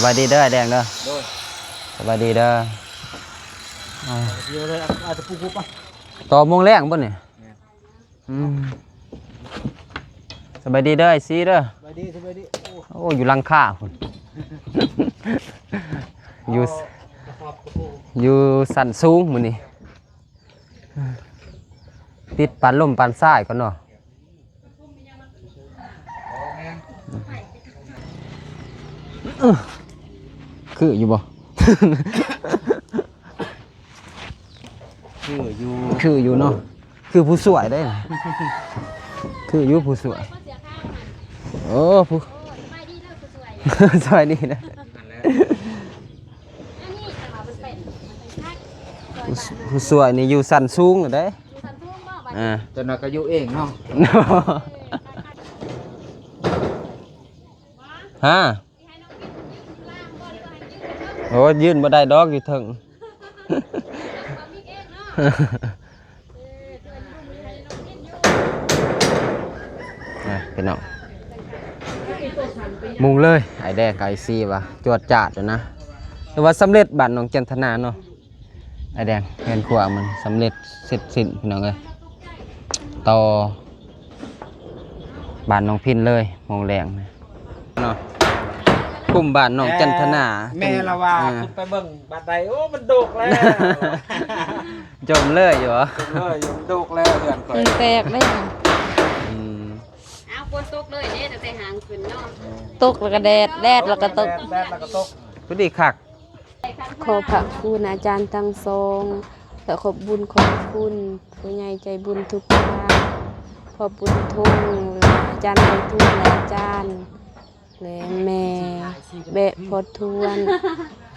บายดีเด้อแดงเด้อสบายดีเด้อเดี๋ยวเลยอาจจะปุ๊บป่ะต่อโมงแรงบ่เนี่ยสบายดีเด้อไอซีเด้อสบายดีโอ้อยู่ลังค่าคุณอยู่สันสูงมื้อนี้ติดปันลมปันทรายก่อนเนาะคืออยู่บ่คืออยู่เนาะคือผู้สวยได้คืออยู่ผู้สวยโอ้ผู้สวยดีนะผู้สวยนี่อยู่สันสูงได้จนเราก็อยู่เองเนาะฮะโอ้ยืนบ่ได้ดอกอยู่ถึงพี่น้องมุงเลยไอแดงไก่ซีวะจวดจาดนะแต่ว่าสำเร็จบ้านน้องจันทนาเนาะไอแดงเงินขวามันสำเร็จเสร็จสิ้นพี่น้องเลยต่อบ้านน้องพินเลยมองแรงเนาะคุ้มบ้านน้องจันทนาแม่ละว่าขึ้นไปเบิ่งบ้านใดโอ้มันโดกแล้วจมเลยอยู่เหรออยู่โดกแล้วเดือนก่อนแตกได้ค่ะเอาคนตกเลยเนี่ยแต่หางขึ้นเนาะตกแล้วก็แดดแล้วก็ตกพอดีคักขอพระคุณอาจารย์ทั้งสองและขอบบุญขอบคุณผู้ใหญ่ใจบุญทุกท่านขอบบุญทุ่งอาจารย์ทุ่งและอาจารย์และแม่เบะพอทวน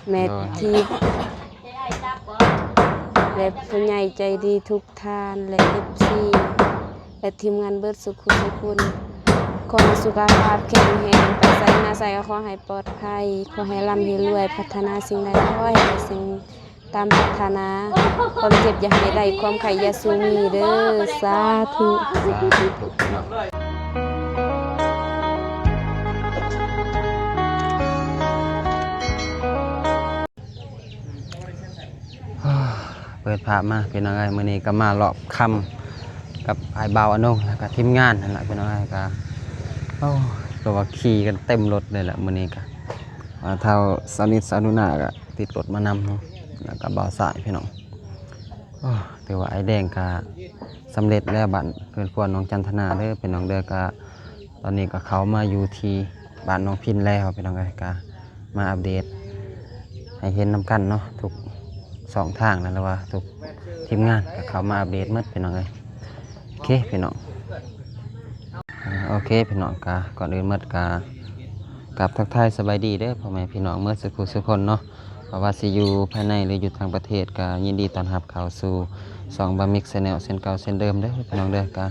แม่ทิพย์และผู้ใหญ่ใจดีทุกท่านและFCและทีมงานเบิดสุขุมคุณขอให้สุขภาพแข็งแรงไปใส่มาใส่ขอให้ปลอดภัยขอให้ร่ำให้รวยพัฒนาสิ่งใดขอให้สิ่งตามปรารถนาความเจ็บอย่าให้ได้ความไข่อย่าสูมีเด้อสาธุเปิดภาพมาเป็นยังไงมื้อนี้ก็มาหลอบคำกับไอ้บ่าวอนงแล้วก็ทีมงานนั่นแหละเป็นยังไงก็ก็ว่าขี่กันเต็มรถเลยแหละมื้อนี้ก็เท่าสานิทสานุนาก็ติดรถมานำเนาะแล้วก็บ่าวสายพี่น้องถือว่าไอ้แดงก็สำเร็จแล้วบ้านเพื่อนควรน้องจันทนาเด้อเป็นน้องเด้อก็ตอนนี้ก็เขามาอยู่ที่บ้านน้องพินแล้วเป็นยังไงก็มาอัปเดตให้เห็นนำกันเนาะทุก2ทางนั่นแหละว่าทุกทีมงานก็เขามาอัปเดตหมดเป็นยังไงโอเคพี่น้องโอเคพี่น้องกาก่อนอื่นหมดกากับทักทายสบายดีเด้อพ่อแม่พี่น้องเมื่อสักครู่สักคนเนาะเพราะว่าสิอยู่ภายในหรืออยู่ทางประเทศก็ยินดีต้อนรับเข้าสู่2บะมิกแนลเส้นเก่าเส้นเดิมเด้อพี่น้องเด้อกา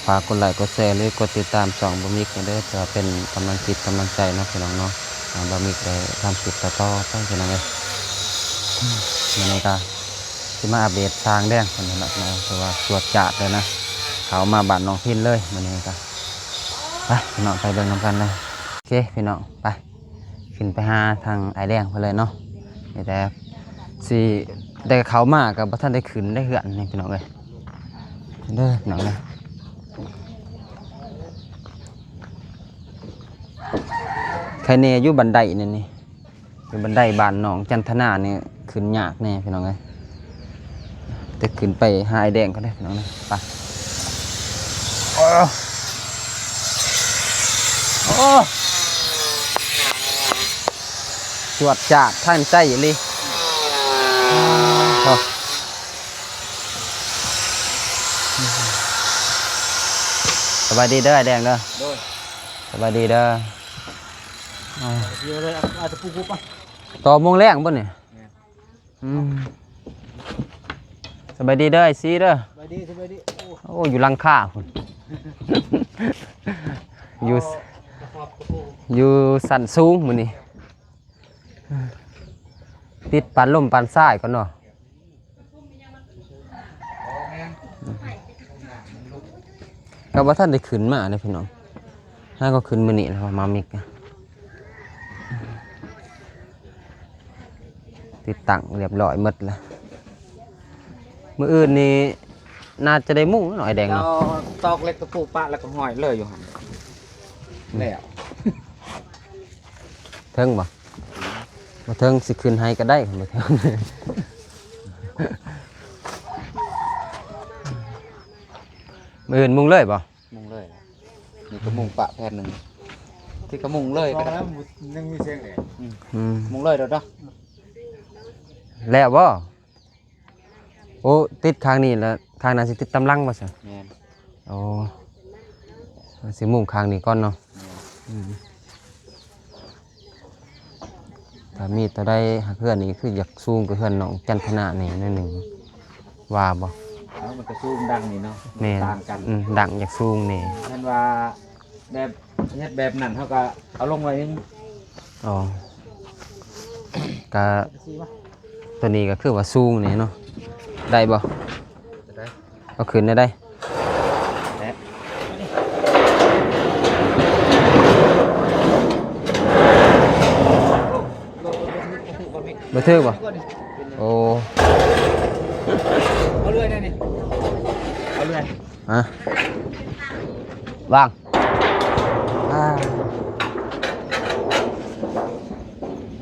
ฝากกดไลค์กดแชร์หรือกดติดตาม2บะมิกเด้อเพื่อเป็นกำลังจิตกำลังใจเนาะพี่น้องเนาะบะมิกได้ทำคลิปต่อๆไปพี่น้องเอ้ยมื้อนี้ก็สิมาอัปเดตทางแดงคนนั้นนะเพราะว่าตรวจจัดเลยนะเขามาบ้านน้องพินเลยมื้อนี้ก็ไปพี่น้องไปเบิ่งนำกันเลยโอเคพี่น้องไปขึ้นไปหาทางไอแดงไปเลยเนาะแต่สิได้เขามากับท่านได้ขึ้นได้เหือนนี่พี่น้องเลยเด้อพี่น้องเลยใครเนี่ยอยู่บันไดนี่อยู่บันไดบ้านน้องจันทนาเนี่ยขึ้นยากแน่พี่น้องเลยจะขึ้นไปหาไอแดงก็ได้พี่น้องเลยไปจวดจาดท่านใจเลยสบายดีเด้อไอแดงเด้อสบายดีเด้อเดี๋ยวเลยอาจจะปุ๊บป่ะต่อโมงแรงป่ะเนี่ยสบายดีเด้อไอซีเด้อสบายดีโอ้อยู่ลังค่าคุณอยู่สันสูงมื้อนี้ติดปันลมปันทรายก่อนเนาะก็ว่าท่านได้ขึ้นมาเลยพี่น้องถ้าก็ขึ้นมื้อนี้แล้วมามิก ติดตั้งเรียบร้อยหมดแล้วมื้ออื่นนี่น่าจะได้มุ่งหน่อยแดง เรา เนาะ ตอกเล็กตะปูปะแล้วก็ห้อยเลยอยู่หั่นแล้ว เทิงบ่บ่เทิงสิขึ้นให้ก็ได้บ่เทิง มื้ออื่นมุ่งเลยบ่ มุงเลยนี่ก็มุงปะแผ่นหนึงที่ก็มุงเลยก็ได้ ยังมีเสียงเลย มุงเลยเด้อเนาะ แล้วบ่โอ้ติดข้างนี้แล้วข้างนั้นสิติดตำลังบ่ซะ แม่น โอ้สิมุ่งข้างนี้ก่อนเนาะถ้ามีตัวใดหาเพื่อนนี่คืออยากสูงกับเพื่อนน้องจันทนานี่นั่นหนึ่งว่าบ่ แล้วมันก็ซูมดังนี่เนาะ แม่น ต่างกัน ดังอยากสูงนี่ นั่นว่าแบบเฮ็ดแบบนั้นเขาก็เอาลงไว้นึง อ๋อก็ตัวนี้ก็คือว่าสูงนี่เนาะได้บ่ จะได้ เอาขึ้นได้ และ บ่ถึกบ่โอ้ เอาเรื่อยได้นี่เอาเรื่อย ฮะวางอ่า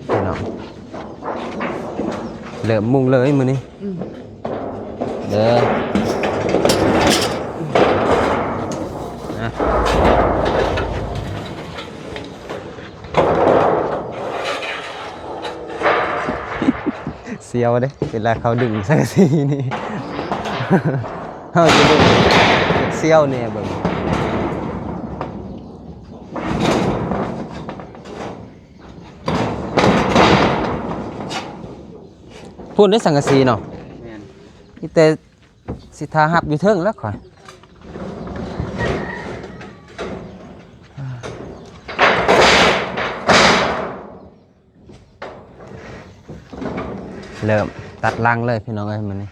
พี่น้องเริ่มมุ่งเลยมื้อนี้เด้อนะ เสียวเด้เวลาเขาดึงสักทีนี่ เขาจะดึงเสียวเนี่ยเบิ่งพูดได้สังกะสีเนาะ แม่น นี่แต่สิทาหับอยู่เทิงแล้วข่อยเริ่มตัดลังเลยพี่น้องเอ้ยมันนี่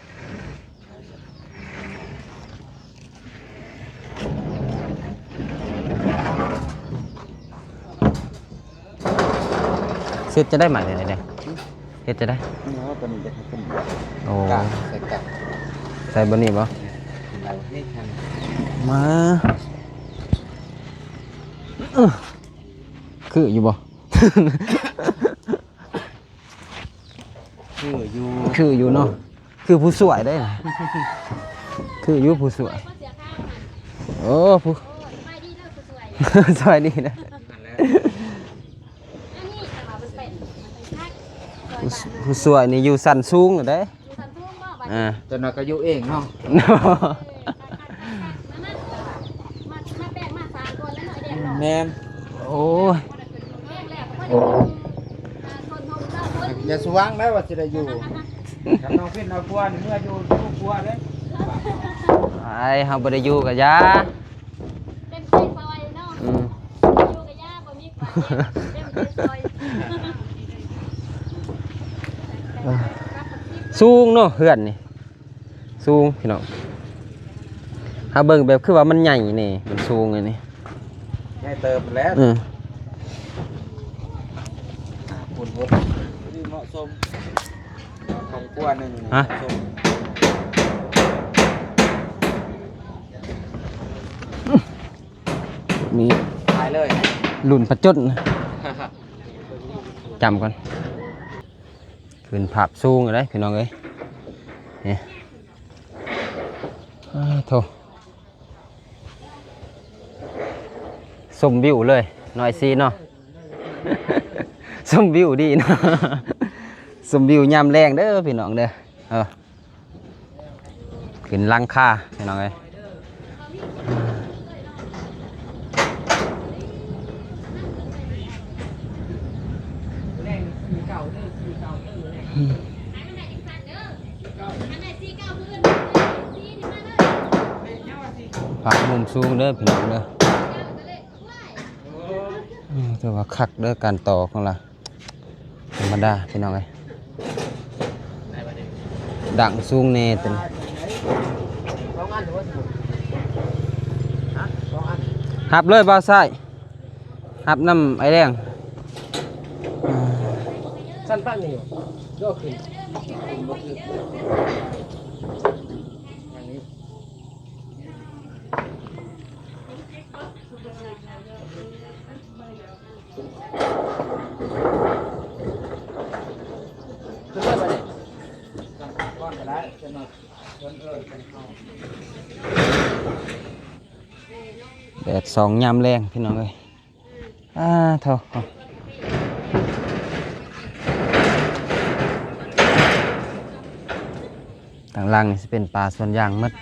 เสร็จจะได้ใหม่เลยเนี่ยเฮ็ดจะได้ นี่ว่าตัวนี้จะให้ขึ้น โอ้ กะใส่กะ ใส่บนนี้บ่ เอาให้ทัน มาคืออยู่บ่ คืออยู่ คืออยู่เนาะคือผู้สวยได้น่ะคืออยู่ผู้สวยโอ้ผู้ ไม่ดีเลิกสวย สวยดีนะ นั่นแหละ อันนี้แต่ว่ามันเป็นทักซอยบ้าน ผู้สวยนี่อยู่สันสูงอยู่ได้ อยู่สันทุ่งบ่บ้าน อ่า จนเราก็อยู่เองเนาะ มาแป้งมาสามคนแล้วหน่อยเด็กหน่อย แม่น โอ้ย แป้งแล้วก็ได้คนทงเจ้าคน อย่าสว่างได้ว่าสิได้อยู่กับน้องพินเอาครัวนี่เมื่ออยู่ทุกครัวเด้ ไอ้เฮาบ่ได้อยู่กับยา เต็มใจซอยเนาะ อืม อยู่กับย่าบ่มีกว่าเต็มใจซอย สูงเนาะเฮือนนี่สูงพี่น้องเฮาเบิ่งแบบคือว่ามันใหญ่นี่มันสูงอันนี้ ให้เติมแล้ว อืม ปุ่นวดที่เหมาะสมของครัวหนึ่งเหมาะสม มี ตายเลย หลุนประจดนะจำก่อนขึ้นภาพสูงอยู่ได้พี่น้องเอ้ยนี่โถสมวิวเลยหน่อยซีเนาะ สมวิวดีเนาะ สมวิวยามแรงเด้อพี่น้องเด้อขึ้นหลังคาพี่น้องเอ้ยภาพมุมสูงเด้อพี่น้องเด้อถือว่าคักเด้อการต่อของเราธรรมดาพี่น้องเอ้ยดังสูงแน่ตึนหับเลยบ่าวไส้หับน้ำไอแดง สั้นป้านนี่ก็ขึ้น คุณบ่คืออันนี้ขึ้นได้ปะเนี่ย ก้อนก็ได้จะมาเอิ้นกันเข้า แดดสองยามแรงพี่น้องเอ้ยเท่าทางล่างนี่จะเป็นปลาส่วนย่างหมด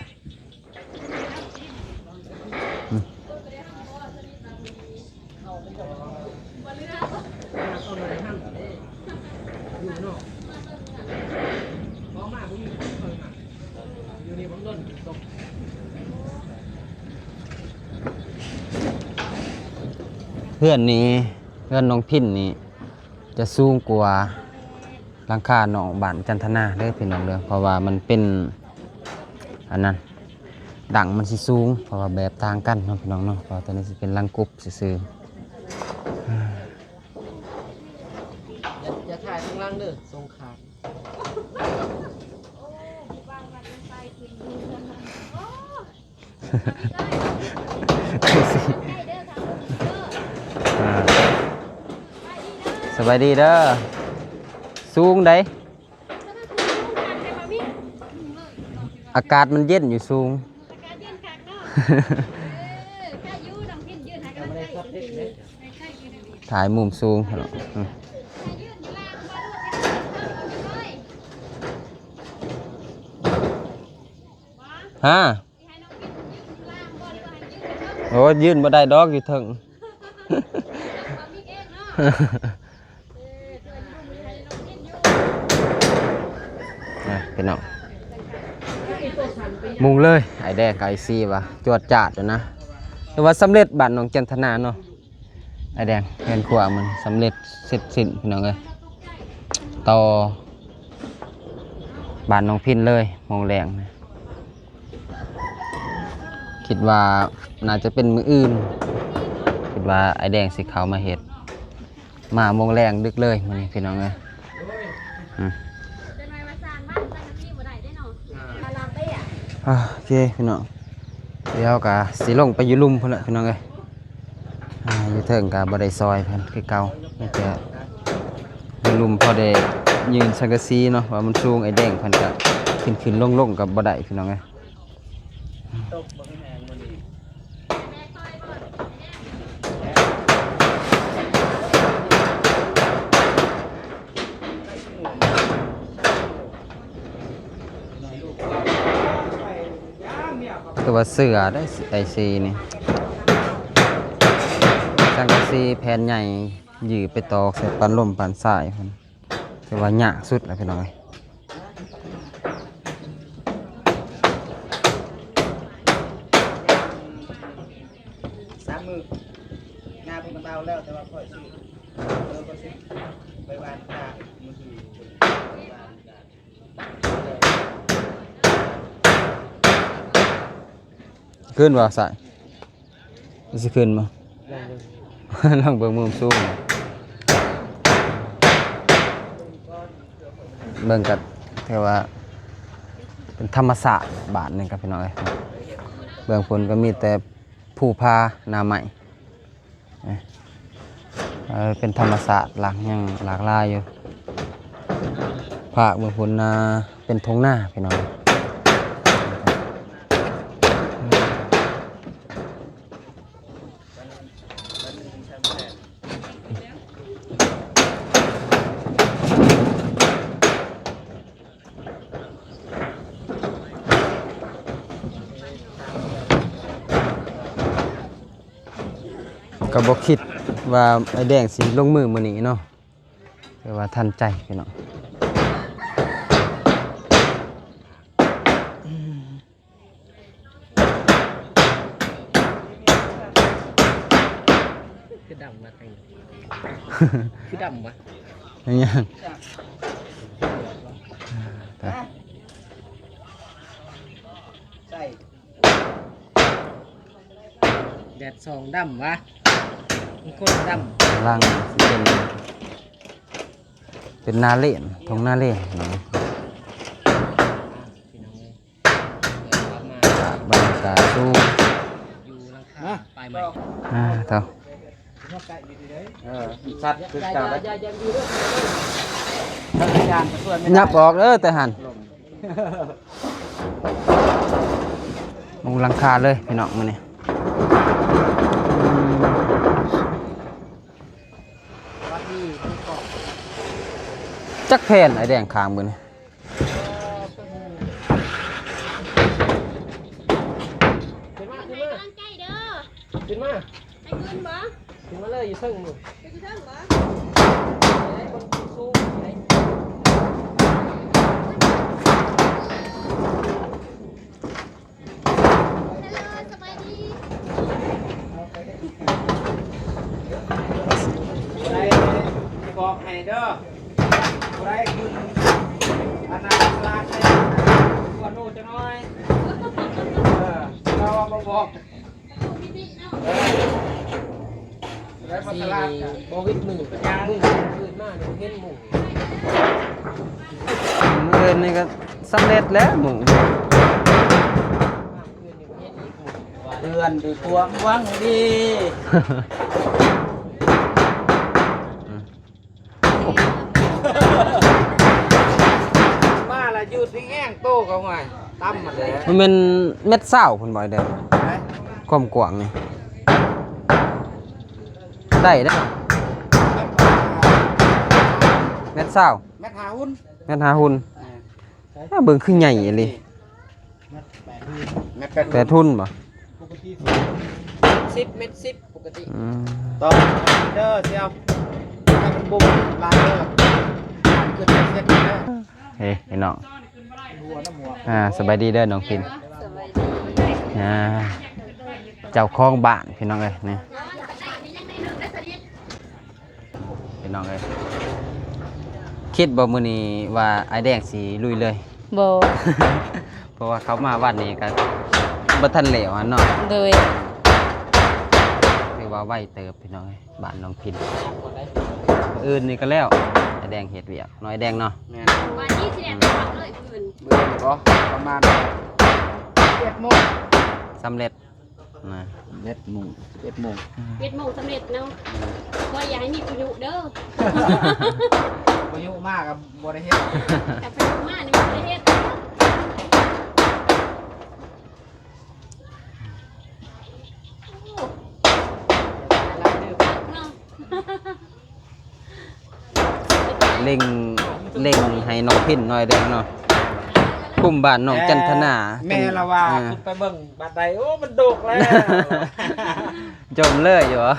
เพื่อนนี้เพื่อนน้องพินนี่จะสูงกว่าหลังคาหนองบ้านจันทนาเด้อพี่น้องเด้อเพราะว่ามันเป็นอันนั้นดังมันสิสูงเพราะว่าแบบต่างกันเนาะพี่น้องเนาะเพราะตอนนี้สิเป็นลังกบซื่อ อย่าถ่ายข้างล่างเด้อทรงขาด สบายดีเด้อสูงได้อากาศมันเย็นอยู่สูง ถ่ายมุมสูงฮะโอ้ยืนบ่ได้ดอกอยู่ถึง เป็นน้องมุงเลยไอแดงกับไอซีวะจวดจาดอยู่นะแต่ว่าสำเร็จบ้านน้องจันทนาเนาะไอแดงเห็นขวามันสำเร็จเสร็จสิ้นพี่น้องเลยต่อบ้านน้องพินเลยมองแรงนะคิดว่าน่าจะเป็นมืออื่นคิดว่าไอแดงสิเขามาเห็ดมามองแรงดึกเลยมันนี่พี่น้องเลยโอเคพี่น้องเดี๋ยวกะสีลงไปอยู่ลุ่มพุ่นละพี่น้องเอ้ยอยู่เถิงกะบ่ได้ซอยเพิ่นคือเก่านี่จะอยู่ลุ่มพอได้ยืนสังกะสีเนาะว่ามันสูงไอ้แดงเพิ่นก็ขึ้นลงกับบ่ได้พี่น้องเอ้ยตัวเสือได้ไอซีนี่สังกะสีแผ่นใหญ่ยืดไปตอกใส่ปันลมปันสายมันคือว่าหยากสุดแล้วพี่น้องเอ้ย 3 มื้อหน้าเพิ่นเบาแล้วแต่ว่าค่อยสิก็สิไปบ้านตามื้อคือ ขึ้นว่าสายสิขึ้นมา ลองเบิ่งมุมสูงเบิ่งกับเรียกว่าเป็นธรรมศาสตร์บาทหนึงครับพี่น้องเอ้ยเบื้องผลก็มีแต่ผู้พาหน้าใหม่เป็นธรรมศาสตร์หลักยังหลากหลายอยู่ภาคเบื้องผลเป็นทงหน้าพี่น้องก็บ่คิดว่าไอ้แดงสิลงมือมื้อนี้เนาะแต่ว่าทันใจพี่น้อง คือดำมาทางนี้คือดำวะ ยังยัง ใส่ แดดสองดำวะมันคนด ล่างสิเป็น เป็นนาเล่นทงนาเล่นเนาะ พี่น้องเลยเดินกลับมาบรรยากาศสู้ อยู่หลังคาปลายใหม่ เท่า สัตว์คือการ อย่าอยู่ด้วย ทั้งยานส่วนไม่ ยับออกแต่หันมุงหลังคาเลยพี่น้องมื้อนี้จักแผ่นไอ้แดงคางมื้อนี้ ขึ้นมา ให้กำลังใจเด้อ ขึ้นมา ให้ขึ้นบ่ ขึ้นมาเลยอยู่ซึ่งมือ ไปอยู่เทิงบ่ คนสู้ไหน ฮัลโหลสบายดี ได้บอกให้เด้อได้คุณอนาคตลาดให้ก่อนโน่จะน้อยเราบอก พี่บิ๊กเนาะ ได้มา สี่ ตลาด โควิดมือเป็นยามือขึ้นมาเดี๋ยวเห็นหมู มื้ออื่นนี่ก็สำเร็จแล้วหมู ขึ้นอยู่เห็นอีกหมูว่า เตือนด้วยความหวังดี มาละยืดที่แง่งโตเขาไงตั้มมาเลย มันเป็นเม็ดเศร้าคุณบอยเด้อความกว้างนี่ได้เด้อเม็ดเศร้า แม่หาหุ้น เม็ดหาหุ่นเบิ่งคือใหญ่อีหลี แม่ แต่ทุนบ่ 10 เม็ด 10ปกติ ต่อเด้อเซียวให้มันบุ้มลายเด้อขึ้นไปเซ็ตเด้อ เฮ้ยไอ้น้อง หัวน้ำหัว สบายดีเด้อน้องพิน สบายดี เจ้าของบ้านพี่น้องเอ้ยนี่พี่น้องเอ้ยคิดบ่มื้อนี้ว่าไอ้แดงสิลุยเลย บ่ เพราะว่าเขามาวันนี้ก็บ่ทันแล้วอะเนาะ โดย เรียกว่าไวเติบพี่น้องเอ้ยบ้านน้องพินอื่นนี่ก็แล้วไอ้แดงเฮ็ดเวียกน้อยแดงเนาะ แม่ วันนี้สิได้ทำเลยพื้น เบื่อบ่ประมาณ7โมง สำเร็จนะ 7โมง7โมง เฮ็ดหมูสำเร็จเนาะบ่อยากให้มีประโยชน์เด้อ อายุมากกับบ่ได้เฮ็ด แต่ไปมานี่บ่ได้เฮ็ดเนาะ เล็งเล็งให้น้องพินน้อยแดงเนาะคุมบ้านน้องจันทนา แม่ละว่า อ่ ขึ้นไปเบิ่งบัดใดโอ้มันดกแล้ว จมเลยอยู่เหรอ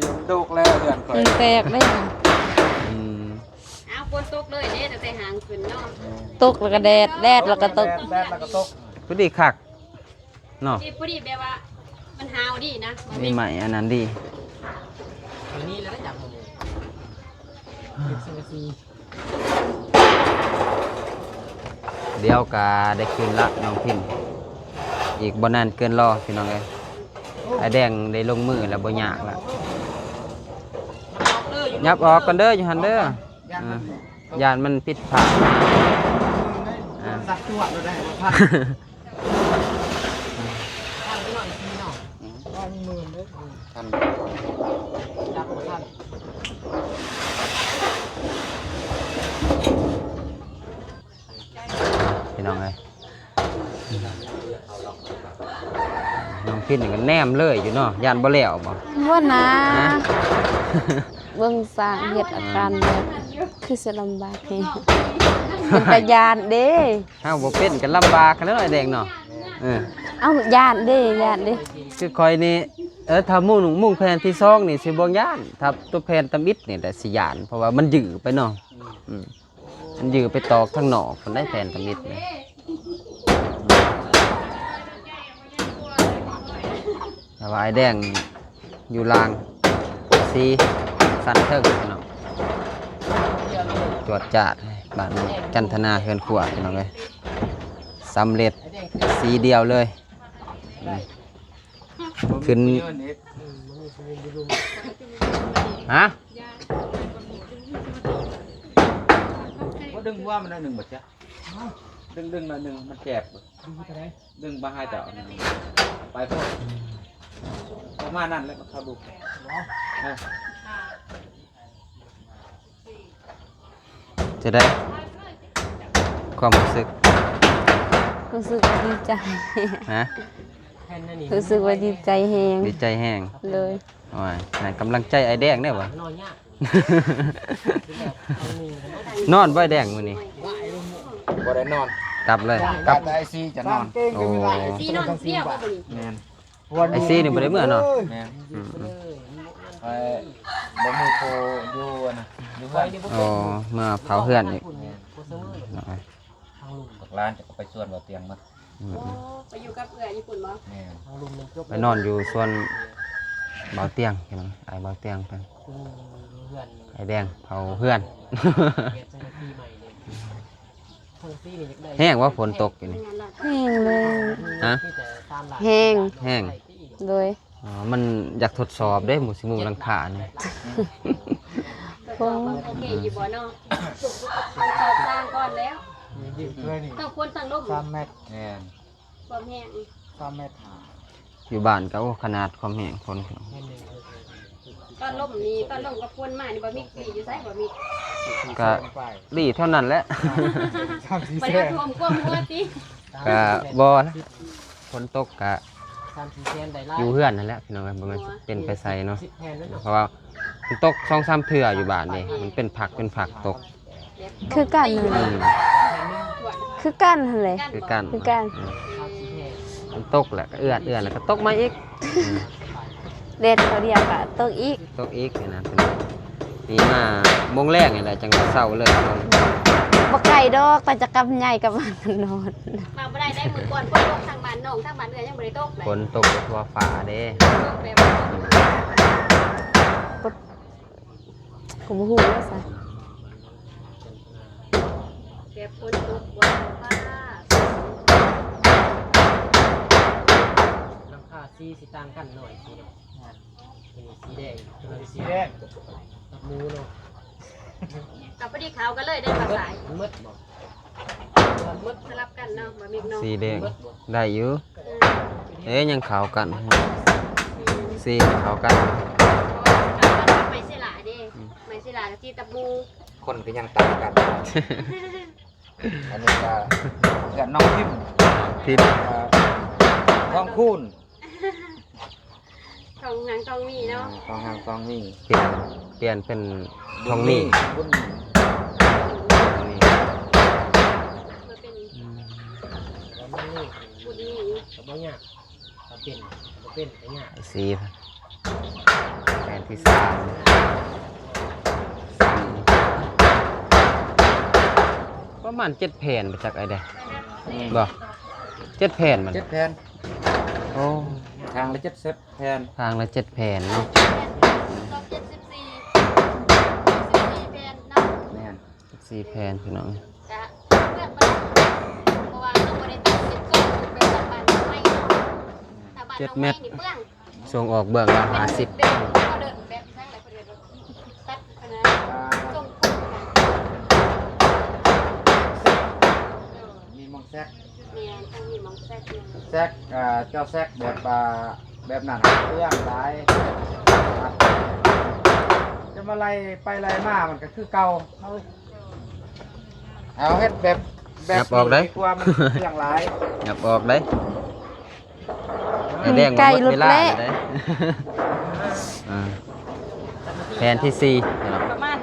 อยู่ดกแล้วเดือนก่อน มันแตกได้ค่ะ อืม เอาฝนตกเลยเด้ตั้งแต่หางขึ้นเนาะ ตกแล้วก็แดดแล้วก็ตก แดดแล้วก็ตก พอดีคักเนาะ ที่พอดีแบบว่ามันหาวดีนะมัน มี ไม่ ใหม่อันนั้นดี อันนี้แล้วได้จับหมู10 นาที เดี๋ยวก็ได้คืนละน้องพินอีกบ่นานเกินรอพี่น้องเอ้ยไอ้แดงได้ลงมือแล้วบ่ยากละยับออกกันเด้ออยู่หั่นเด้อยานมันผิดพลาด สักตัวเราได้พัน ท่านไปหน่อยทีเนาะ 10,000เด้อพัน จับท่าน พี่น้องเอ้ยน้องพินนี่ก็แนมเลยอยู่เนาะยานบ่แล้วบ่ ว่านะ ฮะ เบิ่งสร้างเฮ็ดอาการแบบคือสิลำบากแฮงเป็นตาญาณเด้ เฮาบ่เป็นก็ลำบากกันแล้วไอ้แดงเนาะเอ้าญาณเด้ญาณเด้ คือคอยนี่ถ้ามุ่งแผ่นที่2นี่สิบ่ย่านถ้าตัวแผ่นตำอิดนี่แหละสิย่านเพราะว่ามันยื้อไปเนาะมันยื้อไปตอกทางนอกมันได้แผ่นตำอิดนี่แต่ว่าไอ้แดงอยู่ลางสีสันเทิงพี่น้องจวดจาดบ้านจันทนาเฮือนขวพี่น้องเอ้ยสำเร็จสีเดียวเลยขึ้นฮะ ดึงว่ามันหนึ่งหมดจ้ะดึงหน่อยหนึ่งมันแจบดึงมาให้ต่อไปพวกประมาณนั้นแล้วเขาดู จะได้ความรู้สึก รู้สึกว่าดีใจ ฮะ แค่นั้นนี่ รู้สึกว่าดีใจแฮง ดีใจแห้ง เลย โอ้ยไหนกำลังใจไอ้แดงได้บ่ นอนยากเอาหนึ่งกันนะ นอนบ่ไอ้แดงมื้อนี้ บ่ได้นอน กลับเลย กลับแต่ไอซีจะนอน โอ้ ซีนอนเที่ยวบ่นี่ แมน ไอ้ซี่นี่บ่ได้เมื่อเนาะ แมน อืม ไปบ่มีโคอยู่นะอยู่บ้าน โอ้เมื่อเผาเฮือนอีกหน่อย ทางลุม บักร้านจะไปส่วนบ่เตียงมา อืม ไปอยู่กับเอื้อญี่ปุ่นบ่ แม่น ทางลุมมันจบ ไปนอนอยู่ส่วนเบาเตียงพี่น้องไอ้เบาเตียงเพิ่น เพื่อน ไอ้แดงเผาเฮือน เก็บจังปีใหม่เลยคนปีนี่อยากได้ แห้งว่าฝนตกอยู่นี่ งานหลัก แห้งเลย ฮะ ที่แต่ตามหลัก แห้ง แห้ง เลย อ๋อมันอยากทดสอบได้หมูสิมุงหลังคานี่ ก็โอเคอยู่บ่เนาะต้องสอบสร้างก่อนแล้ว ยืดด้วยนี่ ต้องควรตั้งร่ม 3 เมตร แม่น ความแห้ง 3 เมตร อยู่บ้านก็โอ้ขนาดความแห้งคนพี่น้อง แค่หนึ่ง ตอนล่มนี่ตอนล่มก็ควรมานี่บ่มีกลีอยู่ไสบ่มี ก็ดีเท่านั้นแหละ บ่ได้ท่วมกว้างหัวติ ก็บ่นะฝนตกก็ 3-4 แสนได้ อยู่เฮือนนั่นแหละพี่น้องบ่แม่นเป็นไปไสเนาะ 10 แผ่นนั่น เพราะว่ามันตก2-3เทื่ออยู่บ้านนี่มันเป็นผักตก คือกันนั่นแห อื ละ ม คือกันนั่นแหละ คือกัน คือกัน อืม 30 แผ่น มันตกแหละก็เอื้อนแล้วก็ตกมาอีกอืม เด็ดเขาเดียวกะตกอีก ตกอีกนี่นะเป็นปีมาโมงแรกนี่แหละจังหวะเศร้าเลย บ่ไก่ดอกแต่จะกำใหญ่กับมันนอน มาบ่ได้มื้อก่อนฝนตกทางบ้านน้องทางบ้านเอื้อยังบ่ได้ตกเลย ฝนตกทั่วฟ้าเด้ ตกแบบ ก็บ่ฮู้ว่าซะ แบบฝนตกบ่ฟ้า ราคาสีสิต่างกันหน่อยสีเนาะสีแดงสีแดงกับมูเนาะ กับพอดีขาวกันเลยได้ภาษา มันมืดบ่มันมืด สลับกันเนาะบ่มีเนาะ สีแดงได้อยู่เอ๊ยยังขาวกันสีขาวกัน ไม่ใช่หลาเด้ไม่ใช่หลาที่ตะบู คนก็ยังต่างกัน อันนี้ก็เกิดน้องพิมพ์ ทิศ ท้องคูณ ของหนังทองมีเนาะ ท้องหางท้องนี่ เปลี่ยนเป็นทองนี่ บุญ ทองนี่ มันเป็น แล้วมันนี่ บุญนี่ ก็บ่ยากก็เป็นก็เป็นก็ยาก สีแผ่นที่สามประมาณ7แผ่นไปจากไอ้เด้บ่7แผ่นมัน 7 แผ่น โอ้ ทางละ70 แผ่น ทางละ7แผ่นเนาะ ต้อง74แผ่นเนาะ แม่น 4แผ่นพี่น้อง กะเลือกมาเพราะว่าเราบ่ได้ตัดสินก่อนเป็นสถาบันไม่เนาะสถาบันเราไม่นี่เบื้อง ส่งออกเบื้องละ เป็น 50 แบบเขาเดินแบบใช่ไหมเขาเดินแบบตัดคณะส่งปุ๊บ มีมองแซก เนี่ยต้องมีมังแซ่บเนี่ย แซกเจ้าแซกแบบแบบนั้นเรื่องหลายจะมาไล่ไปไล่มามันก็คือเก่าเอาเฮ็ดแบบดีกว่ามันเรื่องหลาย หยับออกได้ไอ้แดง ไก่ มันหมดเวลา หลุดแล้ว ได้ อ่าแผ่นที่สี่ ประมาณ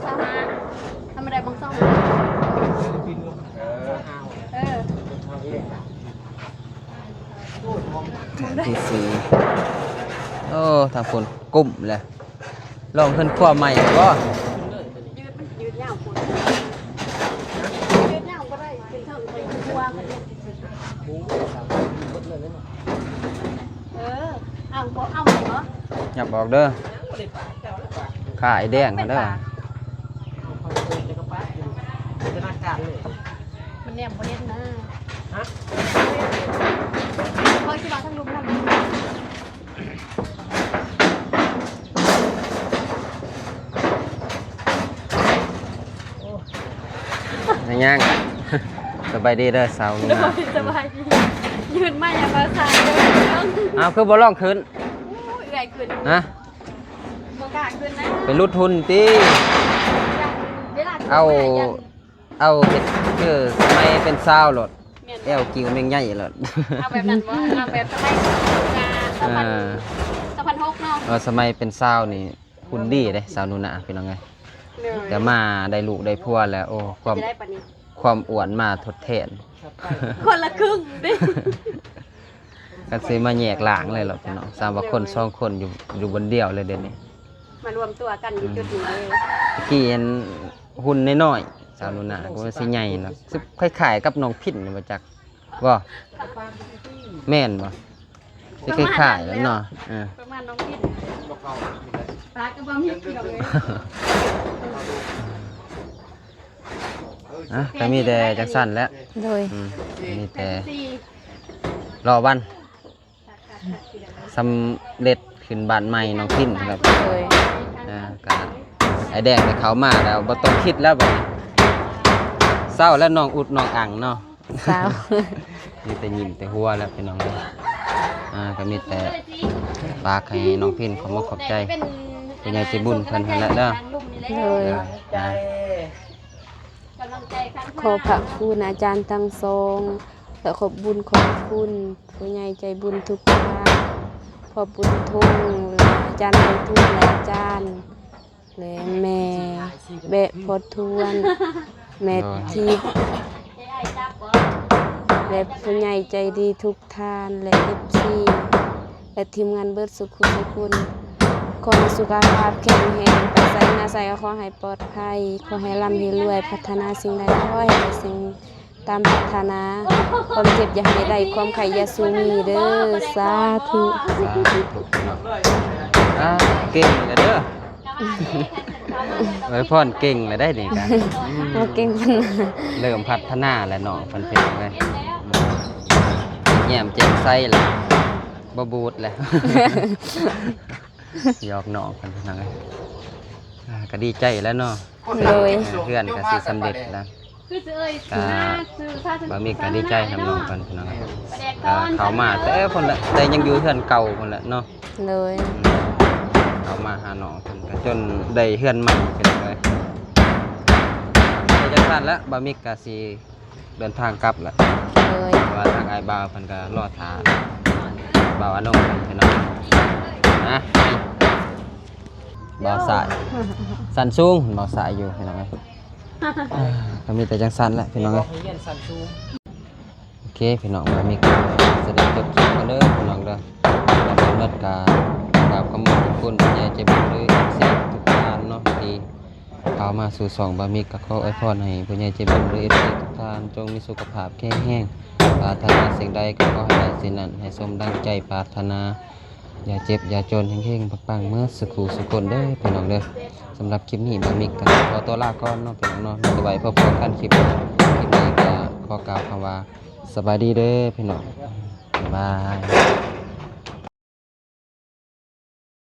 สามารถทำอะไรบางซ่อง เออ เออ แผ่นที่สี่โอ้ทางคนกุ้มเลยลองขึ้นขั้วใหม่ก็ ยืดยาวคนยืดยาวก็ได้เป็นเถิงไปทัวร์มันเนี่ยเออเอาบ่เอาไหนเหรอ หยับออกเด้อขาไอ้แดงมาเด้อ จินตนาการเลย มันเนี่ยบ่เล่นนะ ฮะ คอยสิว่าทั้งลุมนั่น ย่าง สบายดีเด้อสาวนุ่น โด น่ะ ยสบายดียืนมาอย่างภาษาเด้อ อ้าวคือบ่ร้องขึ้น เอื่อยขึ้น ฮะ บ่กล้าขึ้นนะ เป็นรุดทุนติ เวลาขึ้น เอา มาย่าน เอาเฮ็ดคือสมัยเป็นสาวโลด แม่น แอวกิ้วแม่งใหญ่โลด เอาแบบนั้นบ่เอาแบบสมัยงาน2006เนาะ สมัยเป็นสาวนี่หุ่นดีเด้สาวนุ่นน่ะพี่น้องเอ้ยแต่มาได้ลูกได้ผัวแล้วโอ้ความ จะได้ปานนี้ ความอ้วนมาทดแทน คนละครึ่งดิ กันสิมาแยกหลางเลยหรอกพี่น้องสามว่าคนสองคนอยู่บนเดียวเลยเดี๋ยวนี้ มารวมตัวกันอยู่จุดนี้เลย ตะกี้เห็นหุ่นน้อยๆสาวนุ่นน่ะก็ว่าสิใหญ่เนาะสิคล้ายๆกับน้องพิณนี่บ่จักบ่แม่นบ่สิคล้ายๆแล้วเนาะประมาณน้องพิน บ่เข้า ปลากระบะมีเกี่ยวเลย ก็มีแต่จังสั้นแหล้ว โดย มีแต่ สี่ รอวันสำเร็จขึ้นบ้านใหม่น้องพิณครับ โดย ก็ไอแดงไปเขามาแล้วบ่ต้องคิดแล้วบัดนี้เศร้าแล้วน้องอุดน้องอังเนาะ สาว มีแต่ยิ้มแต่หัวแล้วพี่น้องก็มีแต่ฝากให้น้องพิณขอบคุณขอบใจเป็นไงใจบุญเพิ่นหั่นแหละเด้อ โดย ใจ ขอพระคุณอาจารย์ทั้งสองและขอบบุญขอบคุณผู้ใหญ่ใจบุญทุกท่านขอบบุญทุ่งและอาจารย์ไปทุ่งและอาจารย์และแม่แบะพอทวนแม่ทิพย์และผู้ใหญ่ใจดีทุกท่านและFCและทีมงานเบิดสุขุสุขุนขอให้สุขภาพแข็งแรงไปใส่มาใส่ก็ขอให้ปลอดภัยขอให้ร่ำให้รวยพัฒนาสิ่งใดขอให้ได้สิ่งตามปรารถนาความเจ็บอย่าให้ได้ความไข่อย่าสูมีเด้อสาธุ เก่งเลยเด้อไว้พรเก่งเลยได้นี่กัน มาเก่งพันนา เริ่มพัฒนาแล้วเนาะเพิ่นเป็นไงแย้มแจ่มใสแล้วบ่บูดแล้ว หยอกน้องเพิ่นพี่น้องเอ้ยก็ดีใจแล้วเนาะ โดย เพื่อนก็สิสำเร็จแล้วก็บ่มีก็ดีใจนำน้องเพิ่นพี่น้องเอ้ยก็เข้ามาแต่เพิ่นละแต่ยังอยู่เฮือนเก่าเพิ่นละเนาะ เลย เข้ามาหาน้องเพิ่นก็จนได้เฮือนใหม่พี่น้องเอ้ยจังซั่นแล้วบ่มีก็สิเดินทางกลับละ เลย เพราะว่าทางอ้ายบ่าวเพิ่นก็รอท่าบ่าวอนงเพิ่นพี่น้องนะบ่าวสายสันสูงบ่าวสายอยู่พี่น้องเอ้ยก็มีแต่จังซั่นแหละพี่น้องเอ้ย เรียนสันซูม โอเคพี่น้องบ่มีก็แสดงจบคลิปกันเด้อพี่น้องเด้อแล้วก็เลิศกากราบขอบคุณผู้ใหญ่ใจบุญหรือ FC ทุกท่านเนาะที่เข้ามาสู่ช่องบ่มีก็ขออวยพรให้ผู้ใหญ่ใจบุญหรือ FC ทุกท่านจงมีสุขภาพแข็งแรงปรารถนาสิ่งใดก็ขอให้ได้สิ่งนั้นให้สมดังใจปรารถนาอย่าเจ็บอย่าจนแห้งๆปังๆเมื่อสุขุสุคนเด้อพี่น้องเด้อสำหรับคลิปนี้บ่มีก็ขอตัวลาก่อนเนาะพี่น้องเนาะสบายพบกันคลิปนี้ก็ขอกล่าวคำว่าสบายดีเด้อพี่น้องบ๊ายบาย